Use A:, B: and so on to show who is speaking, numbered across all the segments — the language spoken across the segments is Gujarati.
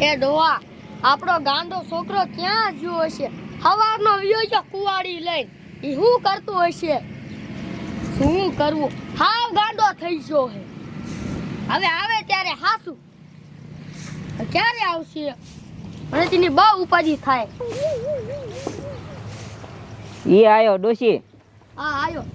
A: એ ડોહા આપણો ગાંડો છોકરો ક્યાં ગયો હશે? સવારનો વિયો છે કુવાડી લઈને. એ શું કરતો હશે? શું કરવું? હાવ ગાંડો થઈ ગયો હે. હવે આવે ત્યારે હાસુ ક્યારે આવશે? મને તેની બહુ ઉપાધિ થાય.
B: ઈ આયો ડોશી.
A: હા આયો.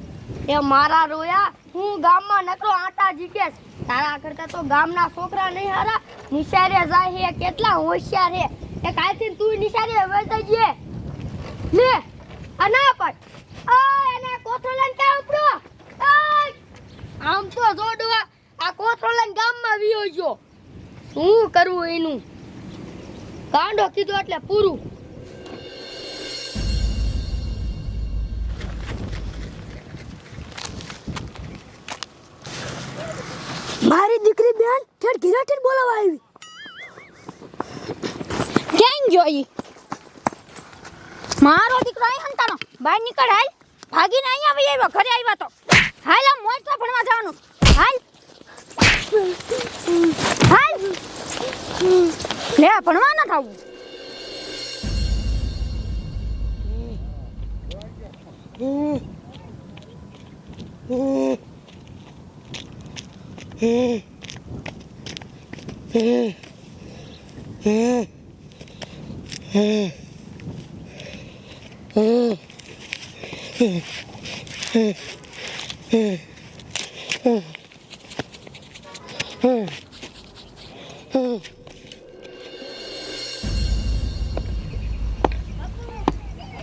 A: એ મારા રોયા હું ગામમાં નકરો આટા જીકેશ. તારા કરતા તો ગામના છોકરા નહીં હારા નિશાળે જાય હે. કેટલા હોશિયાર હે. એ કાલથી તું નિશાળે વળતા જે લે આ ના પડ. ઓય એને કોથળાને કા ઉપડો. આમ તો જોડવા આ કોથળાને ગામમાં વિયો ગયો. શું કરવું એનું? કાંડો કીધું એટલે પૂરું.
C: મારી દીકરી બેન ઠેર ઘીરા ઠેર બોલાવા આવી.
D: ક્યાં જોઈ? મારો દીકરો અહીં હંતાનો બહાર નીકળ. હાલ ભાગીને અહીંયા આવી આવ્યો. ઘરે આવ્યા તો હાલ આમ મોજ તો ભણવા જવાનું. હાલ હાલ લે ભણવા ન થાવું.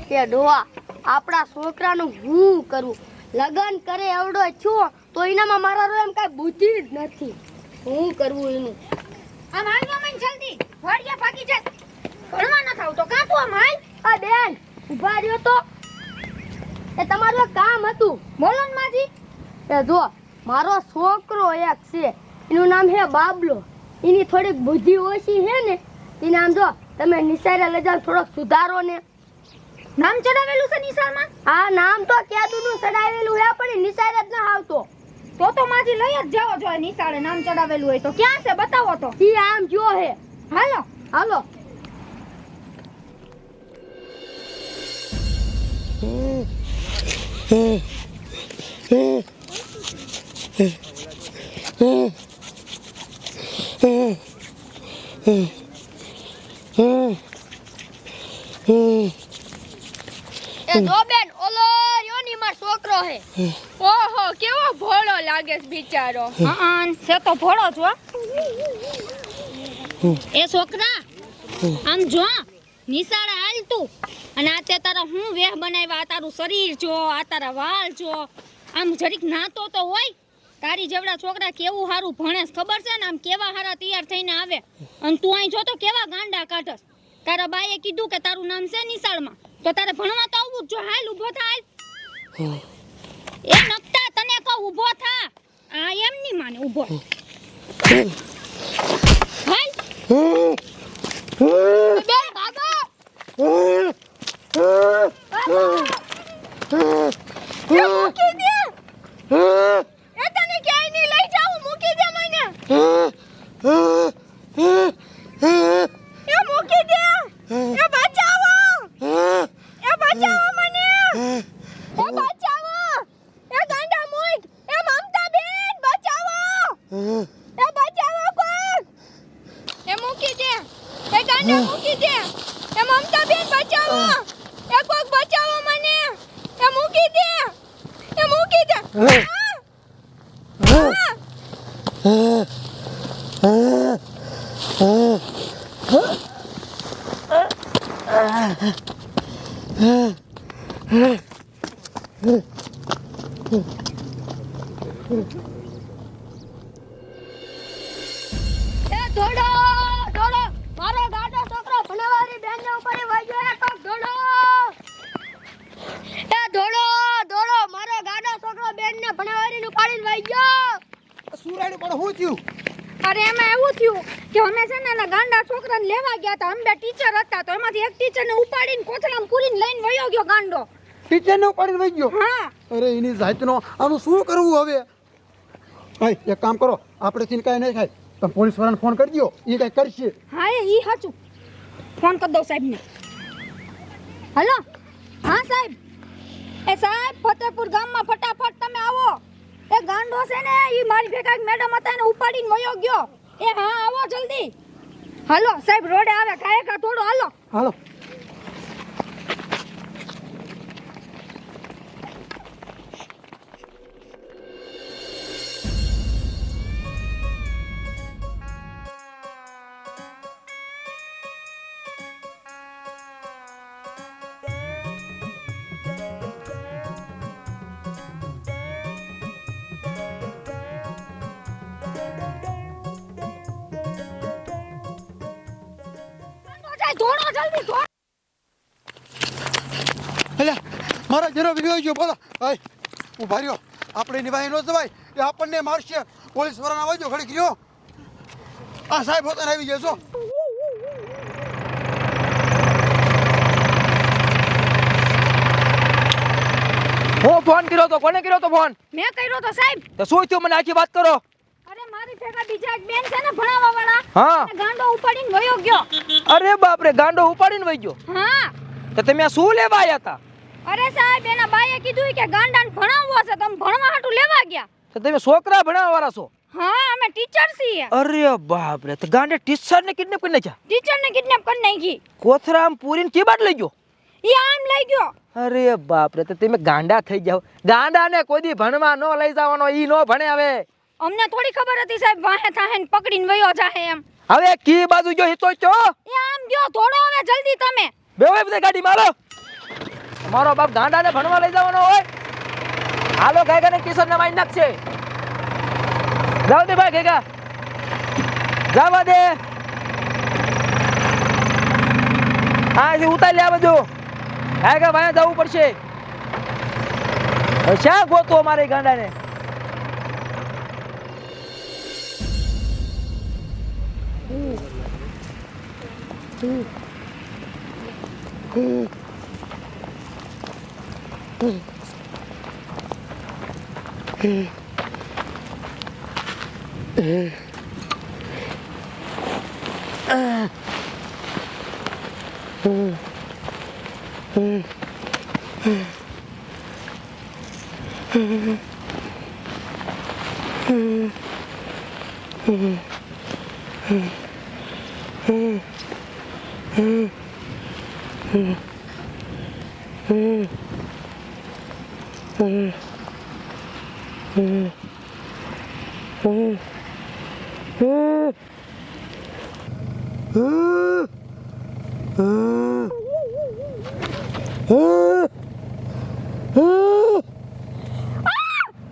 A: કે ડોહા આપણા છોકરાનું હું કરું? લગન કરે એવડો છો તો એનામાં મારા રો એમ કાંઈ બુદ્ધિ જ નથી. શું કરવું એનું?
D: આમ હાલવા મને જલ્દી વાડિયા ભાગી જાય. ભણવા ન થાવ તો કાં તું આમ હાલ.
A: આ બેન ઊભા રહ્યો તો. એ તમારું એક કામ હતું.
D: બોલો ને માજી.
A: એ જો મારો છોકરો એક છે એનું નામ હે બાબલો. એની થોડીક બુદ્ધિ ઓછી હે ને એને આમ જો તમે નિશાળે લઈ જાઓ થોડોક સુધારો ને.
D: નામ ચડાવેલું છે નિશાળમાં?
A: આ નામ તો કેદુનું ચડાવેલું હે પણ નિશાળે જ ન આવતો.
D: તો માજી લઈ જ જાવો જોઈએ નિશાળે. નામ ચડાવેલું હોય તો ક્યાં છે બતાવો તો.
A: ઈ આમ જો હે.
D: હાલો
A: હાલો. એ જો બેન ઓલો યોની માર છોકરો હે.
E: ઓહો કેવો ભોળો લાગે છે બિચારો.
D: હા છે તો ભોળો છો. એ છોકરા આમ જો નિશાળે હાલ તું. અને આ તે તારા હું વેહ બનાવ્યા. આ તારું શરીર જો, આ તારા વાળ જો. આમ જરીક નાતો તો હોય. તારી જેવડા છોકરા કેવું સારું ભણે ખબર છે ને? આમ કેવા સારા તૈયાર થઈને આવે. અને તું અહીં જો તો કેવા ગાંડા કાઢસ. તારા બાએ કીધું કે તારું નામ છે નિશાળમાં તો તારે ભણવા તો આવવું જ જો. હાલ ઊભો થા. એ નકટા તને કહું ઊભો થા. આ એમ ની માને ઊભો. હાલ
A: બેન ભાગો.
E: એ મૂકી દે. એ તને ક્યાંય નહીં લઈ જાઉં. મૂકી દે મને. એ મૂકી દે. એ બચાવો. એ બચાવો મને. એ બચાવો. એ ગાંડા મૂક. એ મમતા બેન બચાવો. એ બચાવો કોક. એ મૂકી દે. એ ગાંડા મૂકી દે. એ મમતા બેન બચાવો. એ કોક બચાવો મને. એ મૂકી દે. એ મૂકી દે.
A: ધોડો ધોડો મારો ગાડો છોકરો ભણવારી બેનને ઉપર વાગ્યો. એ કોક ધોડો. એ ધોડો ધોડો મારો ગાડો છોકરો બેનને ભણવારી નું પાડીને વાગ્યો.
F: સુરાડી પણ હું થયું?
D: અરે એમાં એવું થયું કે અમે છે ને એના ગાંડા છોકરાને લેવા ગયા હતા. અમે બે ટીચર હતા તો એમાંથી એક ટીચરને ઉપાડીને કોથળામાં પૂરીને લઈને વયો ગયો ગાંડો.
F: ટીચરને ઉપાડીને વહી ગયો?
D: હા.
F: અરે એની જાતનો આનું શું કરવું હવે? ભાઈ એક કામ કરો, આપણે થી કાંઈ નહીં થાય. તો પોલીસ વાળાને ફોન કરી દો, એ કઈ કરશે.
D: હા ઈ સાચું. ફોન કરી દઉં સાહેબને. હલો હા સાહેબ. એ સાહેબ ફતેપુર ગામમાં ફટાફટ તમે આવો. એ ગાંડો છે ને ઈ મારી ભેગા એક મેડમ હતા એને ઉપાડીને વયો ગયો. એ હા આવો જલ્દી. હાલો સાહેબ રોડે આવે કાયકા થોડો હાલો.
F: હાલો.
D: દોડો જલ્દી દોડો.
F: અલ્યા મારા જેનો વિડિયો ગયો બોલો. ભાઈ ઉભા રહ્યો, આપણે નિભાઈ નો જવાય, એ આપણને મારશે. પોલીસ વાળાને આવજો ઘડી ગયો. આ સાહેબ પોતાને આવી જશો.
B: હું ફોન કર્યો તો કોને કર્યો તો ફોન?
D: મેં કર્યો તો સાહેબ.
B: તો શું થયું મને આખી વાત કરો.
D: અરે મારી ભેગા બીજા એક બેન છે ને ભણાવવા વાળા.
B: હા.
D: એને ગાંડો ઉપાડીને વયો ગયો.
B: અરે બાપ રે, ગાંડો ઉપાડીને વઈ ગયો.
D: હા.
B: તો તમે આ શું લેવા આવ્યા હતા?
D: અરે સાહેબ એના બાઈએ કીધું કે ગાંડાને ભણાવવો છે તમે ભણવા હાટુ લેવા ગયા.
B: તો તમે છોકરા ભણાવવા વાળા છો?
D: હા અમે ટીચર છીએ.
B: અરે બાપ રે, તો ગાંડે ટીચર ને કિડનેપ કરી નાખ્યા?
D: ટીચરને કિડનેપ કરી નાખી.
B: કોથરામ પૂરીને કી બાદ લઈ ગયો?
D: ઈ આમ લઈ ગયો.
B: અરે બાપ રે, તો તમે ગાંડા થઈ જાવ. ગાંડાને કોઈ દી ભણવા ન લઈ જવાનો, ઈ નો ભણે. હવે
D: અમને થોડી ખબર હતી સાહેબ વાહે થાહે ને પકડીને વયો જાહે એમ.
B: હવે કી બાજુ ગયો હિતો ચો?
D: એ આમ ગયો થોડો હવે જલ્દી તમે.
B: બેવે બધે ગાડી મારો. મારો બાપ ગાંડાને ભણવા લઈ જવાનો હોય? હાલો ગાયગાને કિશોરને મારી નાખશે. જાવ દે ભાઈ ગાયગા, જાવા દે. હા ઉતાર લે આ બધું. ગાયગા ભાઈ જવું પડશે. શા ગોતો મારે ગાંડાને?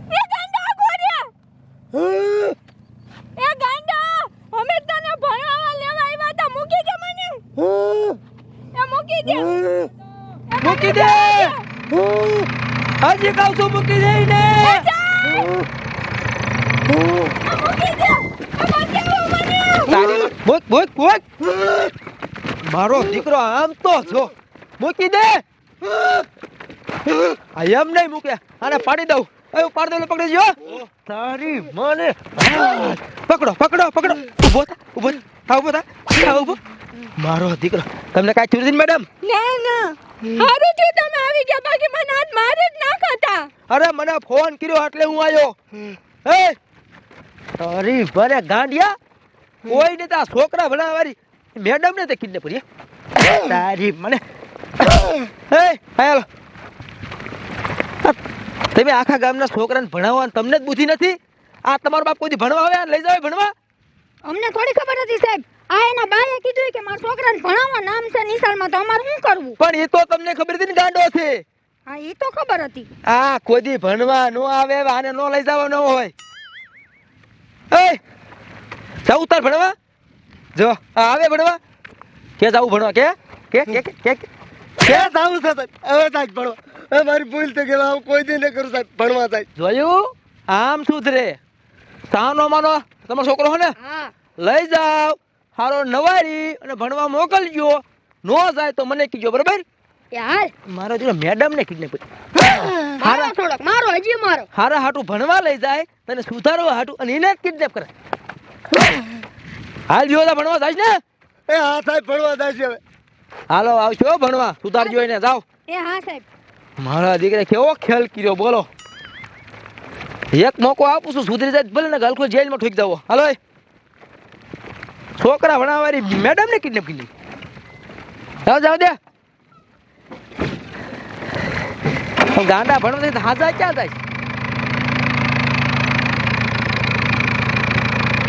D: એ ગાંડા ગોર્યા. એ ગાંડા અમે તને ભણાવવા લેવા આવ્યા હતા. મૂકી દે મને. એ મૂકી દે.
B: મૂકી દે. હજી કહું છું મૂકી દે ને.
D: મૂકી દે. બચાવો મને.
B: મૂક મૂક મૂક. મારો દીકરો આમ તો જો. મૂકી દે. આ એમ નહીં મૂકે, આને પાડી દઉં. એ પાડી દઉં, પકડી જો. તારી મને. પકડો પકડો પકડો. ઉભો થા ઉભો થા. હા ઉભો થા. હા ઉભો. મારો દીકરો. તમને કાંઈ થયું નથી મેડમ?
D: ના ના હારું થયું તમે આવી ગયા, બાકી મને હાથ મારી જ નાખતા.
B: અરે મને ફોન કર્યો એટલે હું આવ્યો. હે તારી ભરે ગાંડિયા, કોઈ ને તા છોકરા ભણાવવારી મેડમ ને તે કિડનેપ કરી. તારી મને. હે હાલો. તમે આખા ગામના છોકરાને ભણાવવા, તમને જ બુદ્ધિ નથી? આ તમારો બાપ કોઈ દી ભણવા આવે લઈ જાવ ભણવા?
D: અમને થોડી ખબર હતી સાહેબ. આ એના બાએ કીધું કે મારા છોકરાને ભણાવવા નામ છે નિશાળમાં, તો અમારે શું કરવું?
B: પણ એ તો તમને ખબર હતી ને ગાંડો છે.
D: હા એ તો ખબર હતી.
B: આ કોઈ દી ભણવા નો આવે, આને નો લઈ જવા ન હોય. એ જાવ ઉતાર ભણવા. જો આવે ભણવા. કે જાવ ભણવા? કે કે કે કે
F: કે જાવું છે સાહેબ, હવે સાહેબ ભણવા. હવે મારી ભૂલ થઈ ગઈ, હું કોઈ દી ન કરું સાહેબ ભણવા સાહેબ.
B: જોયું? આમ સુધરે. તાનો માનો તમારો છોકરો હે ને,
D: હા
B: લઈ જાવ, હારો નવારી અને ભણવા મોકલજો. નો જાય તો મને કીજો, બરાબર?
D: યાર
B: મારો દીકરો મેડમ ને કિડનેપ કરી.
D: મારો થોડોક મારો હજી મારો.
B: હારા હાટું ભણવા લઈ જાય, તને સુધારવા હાટું, અને એને જ કિડનેપ કરે. હાલ જો ભણવા જાય ને
F: એ હા સાહેબ ભણવા જાય છે હવે.
B: હાલો આવશો હો ભણવા સુધારજો એને જાઓ
D: એ હા સાહેબ.
B: મારા દીકરા કેવો ખેલ કર્યો બોલો એક મોકો આપું છું સુધરી જાય ભલે ને ગલકો જેલમાં ઠોકી દો હાલો એ. છોકરા ભણાવવાની મેડમ ને કિડનેપ કરી જાઓ જાઓ દે ગાંડા ભણવા હાજા ક્યાં જાય